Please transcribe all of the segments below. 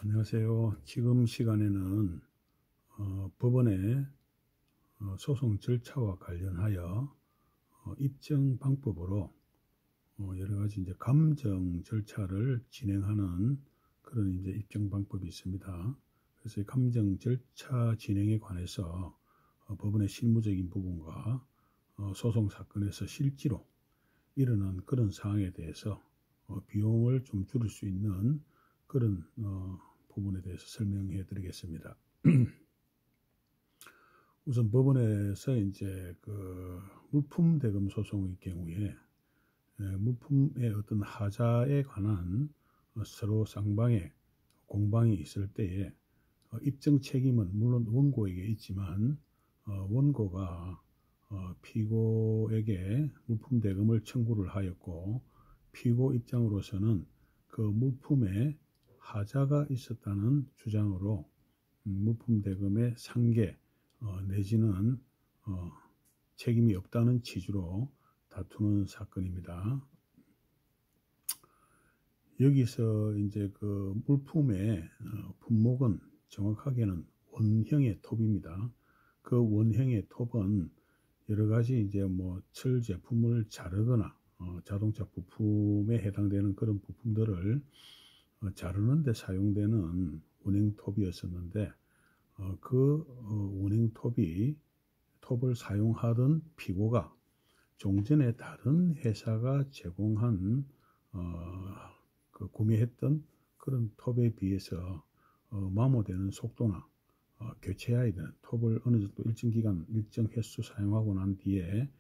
안녕하세요. 지금 시간에는 법원의 소송 절차와 관련하여 입증 방법으로 여러 가지 이제 감정 절차를 진행하는 그런 이제 입증 방법이 있습니다. 그래서 이 감정 절차 진행에 관해서 법원의 실무적인 부분과 소송 사건에서 실제로 일어난 그런 상황에 대해서 비용을 좀 줄일 수 있는 그런 부분에 대해서 설명해 드리겠습니다. 우선 법원에서 이제 그 물품 대금 소송의 경우에 물품의 어떤 하자에 관한 서로 쌍방의 공방이 있을 때에 입증 책임은 물론 원고에게 있지만 원고가 피고에게 물품 대금을 청구를 하였고 피고 입장으로서는 그 물품에 하자가 있었다는 주장으로 물품 대금의 상계 내지는 책임이 없다는 취지로 다투는 사건입니다. 여기서 이제 그 물품의 품목은 정확하게는 원형의 톱입니다. 그 원형의 톱은 여러 가지 이제 뭐 철 제품을 자르거나 자동차 부품에 해당되는 그런 부품들을 자르는 데 사용되는 원형 톱이었었는데 그 원형 톱을 사용하던 피고가 종전에 다른 회사가 제공한 그 구매했던 그런 톱에 비해서 마모되는 속도나 교체해야 되는 톱을 어느 정도 일정 기간 일정 횟수 사용하고 난 뒤에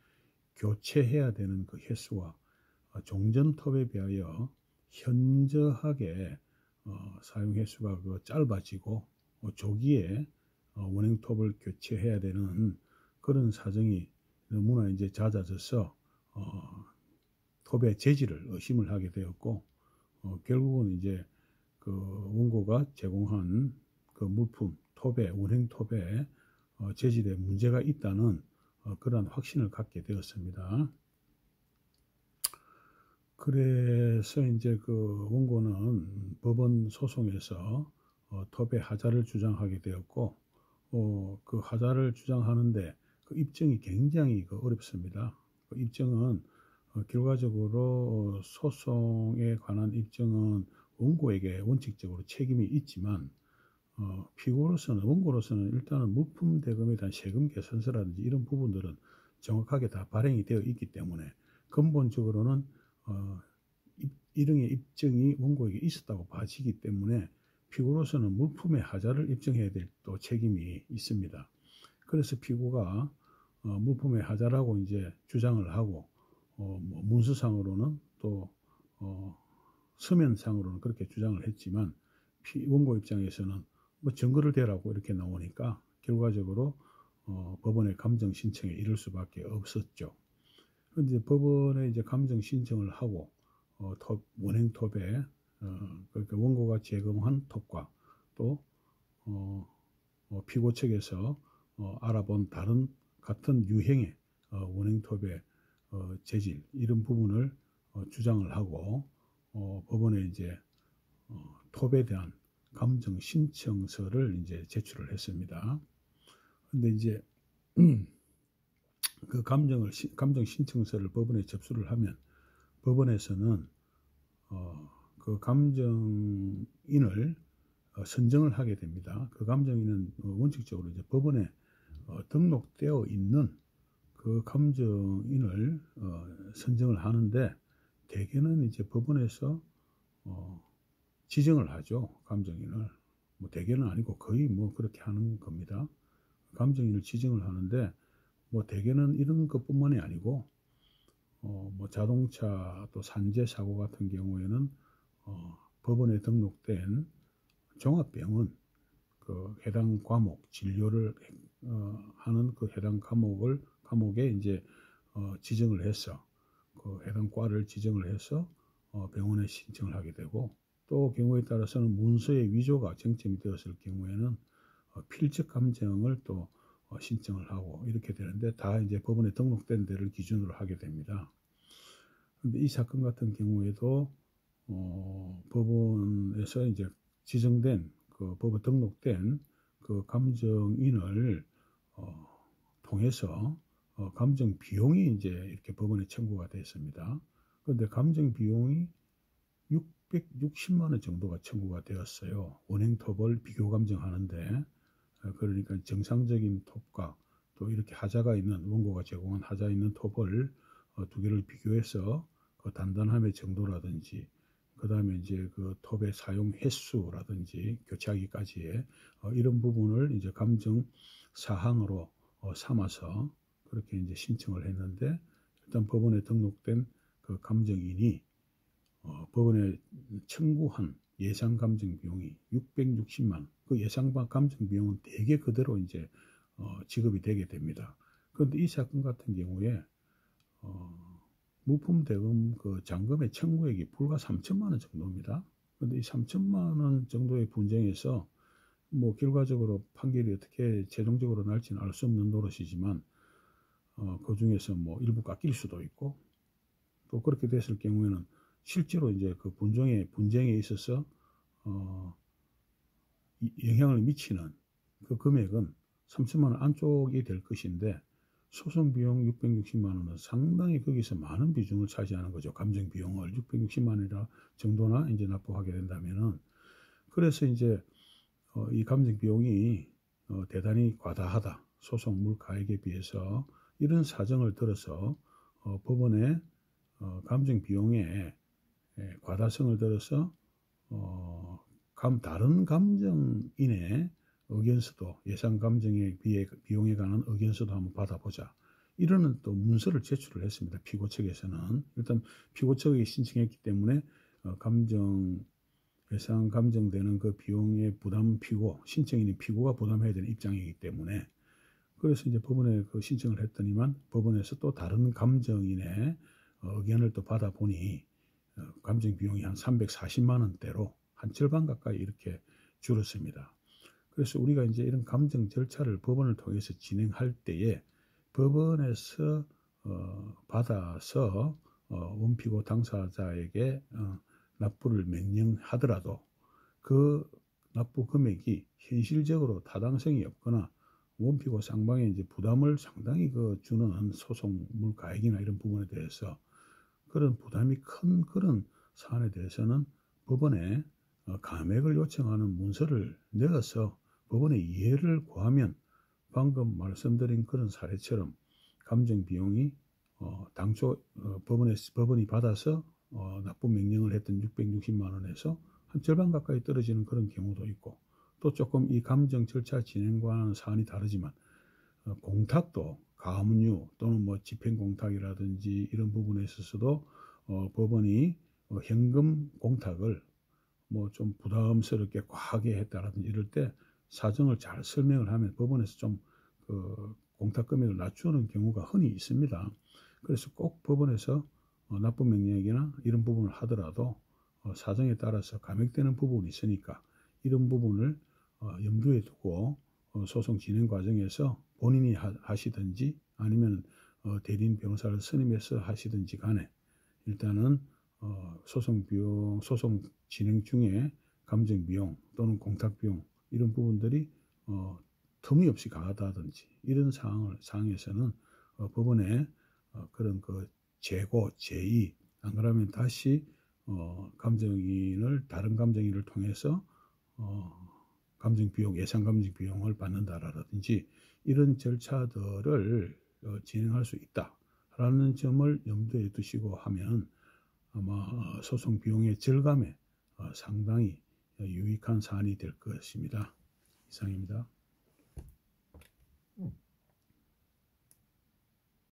교체해야 되는 그 횟수와 종전 톱에 비하여 현저하게 사용 횟수가 짧아지고 조기에 원형 톱을 교체해야 되는 그런 사정이 너무나 이제 잦아져서 톱의 재질을 의심을 하게 되었고 결국은 이제 그 원고가 제공한 그 물품 톱의 원형 톱의 재질에 문제가 있다는 그러한 확신을 갖게 되었습니다. 그래서 이제 그 원고는 법원 소송에서 톱의 하자를 주장하게 되었고 그 하자를 주장하는데 그 입증이 굉장히 어렵습니다. 그 입증은 결과적으로 소송에 관한 입증은 원고에게 원칙적으로 책임이 있지만 원고로서는 일단은 물품 대금에 대한 세금 계산서라든지 이런 부분들은 정확하게 다 발행이 되어 있기 때문에 근본적으로는 일응의 입증이 원고에게 있었다고 봐지기 때문에 피고로서는 물품의 하자를 입증해야 될 또 책임이 있습니다. 그래서 피고가 물품의 하자라고 이제 주장을 하고 뭐 문서상으로는 또 서면상으로는 그렇게 주장을 했지만 원고 입장에서는 뭐 증거를 대라고 이렇게 나오니까 결과적으로 법원의 감정 신청에 이를 수밖에 없었죠. 그런데 법원에 이제 감정 신청을 하고 원행 톱에 그러니까 원고가 제공한 톱과 또 피고 측에서 알아본 다른 같은 유형의 원행 톱의 재질 이런 부분을 주장을 하고 법원에 이제 톱에 대한 감정 신청서를 이제 제출을 했습니다. 근데 이제 그 감정 신청서를 법원에 접수를 하면 법원에서는 그 감정인을 선정을 하게 됩니다. 그 감정인은 원칙적으로 이제 법원에 등록되어 있는 그 감정인을 선정을 하는데 대개는 이제 법원에서 지정을 하죠. 감정인을. 뭐 대개는 아니고 거의 뭐 그렇게 하는 겁니다. 감정인을 지정을 하는데 뭐 대개는 이런 것뿐만이 아니고 뭐 자동차 또 산재 사고 같은 경우에는 법원에 등록된 종합병원 그 해당 과목 진료를 하는 그 해당 과목에 이제 지정을 해서 그 해당 과를 지정을 해서 병원에 신청을 하게 되고 또 경우에 따라서는 문서의 위조가 정점이 되었을 경우에는 필적 감정을 또 신청을 하고 이렇게 되는데 다 이제 법원에 등록된 데를 기준으로 하게 됩니다. 그런데 이 사건 같은 경우에도 법원에서 이제 지정된 그 법에 등록된 그 감정인을 통해서 감정 비용이 이제 이렇게 법원에 청구가 됐습니다. 그런데 감정 비용이 660만 원 정도가 청구가 되었어요. 원행 톱을 비교 감정하는데, 그러니까 정상적인 톱과 또 이렇게 하자가 있는, 원고가 제공한 하자 있는 톱을 두 개를 비교해서 그 단단함의 정도라든지, 그 다음에 이제 그 톱의 사용 횟수라든지 교체하기까지의 이런 부분을 이제 감정 사항으로 삼아서 그렇게 이제 신청을 했는데, 일단 법원에 등록된 그 감정인이 법원에 청구한 예상 감정 비용이 660만 원, 그 예상 감정 비용은 대개 그대로 이제 지급이 되게 됩니다. 그런데 이 사건 같은 경우에 물품 대금 그 잔금의 청구액이 불과 3천만 원 정도입니다. 그런데 이 3천만 원 정도의 분쟁에서 뭐 결과적으로 판결이 어떻게 최종적으로 날지는 알 수 없는 노릇이지만 그 중에서 뭐 일부 깎일 수도 있고, 또 그렇게 됐을 경우에는 실제로 이제 그 분쟁에 있어서 영향을 미치는 그 금액은 3천만 원 안쪽이 될 것인데, 소송 비용 660만 원은 상당히 거기서 많은 비중을 차지하는 거죠. 감정 비용을 660만 원이라 정도나 이제 납부하게 된다면은. 그래서 이제 이 감정 비용이 대단히 과다하다, 소송 물가액에 비해서, 이런 사정을 들어서 법원에 감정 비용에 과다성을 들어서 다른 감정인의 의견서도, 예상 감정에 비해 비용에 관한 의견서도 한번 받아보자, 이러는 또 문서를 제출을 했습니다. 피고 측에서는 일단 피고 측이 신청했기 때문에 예상 감정되는 그 비용의 부담 신청인이 피고가 부담해야 되는 입장이기 때문에, 그래서 이제 법원에 그 신청을 했더니만 법원에서 또 다른 감정인의 의견을 또 받아보니 감정 비용이 한 340만 원대로 한 절반 가까이 이렇게 줄었습니다. 그래서 우리가 이제 이런 감정 절차를 법원을 통해서 진행할 때에 법원에서 받아서 원피고 당사자에게 납부를 명령하더라도 그 납부 금액이 현실적으로 타당성이 없거나 원피고 쌍방에 이제 부담을 상당히 주는 소송 물가액이나 이런 부분에 대해서 그런 부담이 큰 그런 사안에 대해서는 법원에 감액을 요청하는 문서를 내어서 법원에 이해를 구하면 방금 말씀드린 그런 사례처럼 감정 비용이 당초 법원이 받아서 납부 명령을 했던 660만 원에서 한 절반 가까이 떨어지는 그런 경우도 있고, 또 조금 이 감정 절차 진행과는 사안이 다르지만 공탁도 가압류 또는 뭐 집행공탁이라든지 이런 부분에 있어서도 법원이 현금 공탁을 뭐 좀 부담스럽게 과하게 했다라든지 이럴 때 사정을 잘 설명을 하면 법원에서 좀 그 공탁 금액을 낮추는 경우가 흔히 있습니다. 그래서 꼭 법원에서 납부 명령이나 이런 부분을 하더라도 사정에 따라서 감액되는 부분이 있으니까 이런 부분을 염두에 두고 소송 진행 과정에서 본인이 하시든지 아니면 대리인 변호사를 선임해서 하시든지 간에 일단은 소송 진행 중에 감정 비용 또는 공탁 비용 이런 부분들이 터무니없이 강하다든지 이런 상황에서는 법원에 그런 그 재고, 제의, 안 그러면 다시 다른 감정인을 통해서 감정 비용, 예상 감정 비용을 받는다라든지 이런 절차들을 진행할 수 있다라는 점을 염두에 두시고 하면 아마 소송 비용의 절감에 상당히 유익한 사안이 될 것입니다. 이상입니다.